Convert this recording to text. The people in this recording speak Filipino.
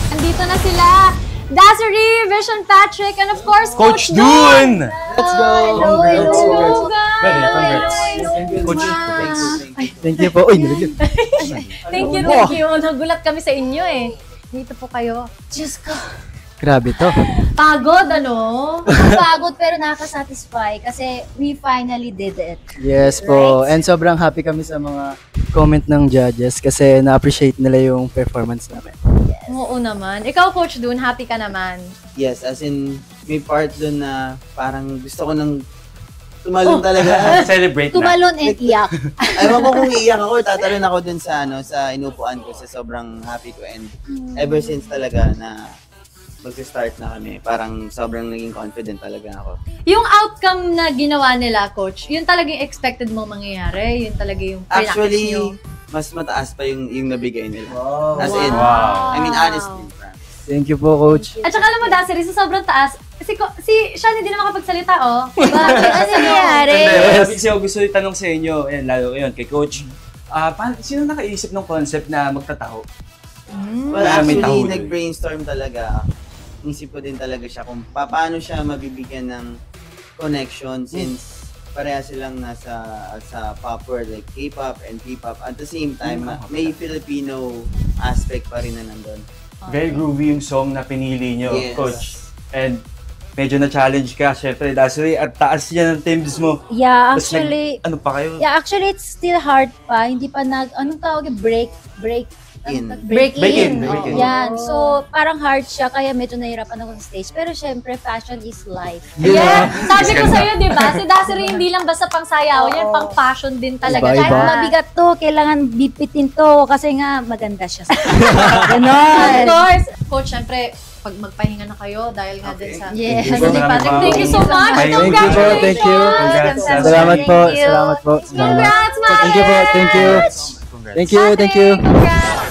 Andito na sila. Dassery, Vision Patrick, and of course, Coach Dun! Let's go! Hello, guys! Coach, Thank you po. Uy, nilagyan. Thank you. Nagulat kami sa inyo eh. Dito po kayo. Diyos ko. Grabe to. Pagod, ano? Pagod pero nakaka-satisfy kasi we finally did it. Yes po. And sobrang happy kami sa mga comment ng judges kasi na-appreciate nila yung performance namin. Oo naman. Ikaw, Coach Dun, happy ka naman. Yes, as in, may part dun na parang gusto ko nang tumalon talaga. celebrate na. Tumalon and iyak. Ewan ko kung iiyak ako or tatalon ako dun sa, sa inupuan ko sa sobrang happy ko. And ever since talaga na mag-start na kami, parang sobrang naging confident talaga ako. Yung outcome na ginawa nila, Coach, yun talaga yung expected mo mangyayari? Yun talaga yung practice Actually, nyo? mas mataas pa yung nabigay nila. Wow. As in, Wow. I mean, honestly, Thank you po, Coach. At saka alam mo, Dassery, sa sobrang taas, si Sean hindi na makapagsalita, oh. Bakit? Ano nangyari? Sabi kasi ako gusto itanong sa inyo, ayan, lalo yun, kay Coach. Sino nakaisip ng concept na magtataho? well, May actually, taho. nag-brainstorm talaga. Isip ko din talaga siya kung paano siya mabibigyan ng connection since pareha silang nasa sa pop world like K-pop and P-pop. At the same time, may Filipino aspect pa rin na nandun. Very groovy yung song na pinili nyo, Yes. Coach. And medyo na-challenge ka, syempre, Dassery, at taas niya ng timbs mo. Yeah, Tas actually, ano pa kayo? it's still hard pa. Hindi pa anong tawag yung break In. Break in. Break in. Yan. So, parang hard siya, kaya medyo nahirapan ako sa stage. Pero syempre, fashion is life. Yeah. Sabi ko sa'yo, di ba? Si Dassery hindi lang basta pang sayaw, yan pang fashion din talaga. Iba-iba. Kahit mabigat to, kailangan bipitin to kasi nga maganda siya. Ganon. Of course. Coach, syempre, pag magpahinga na kayo dahil nga din sa Yes. Dassery Patrick. Thank you so much. Thank you po, Congratulations. thank you. Congrats. Salamat po. Thank you. Salamat po. Congrats, Mare. Thank you po. Thank you. Thank you. Thank you. Congrats.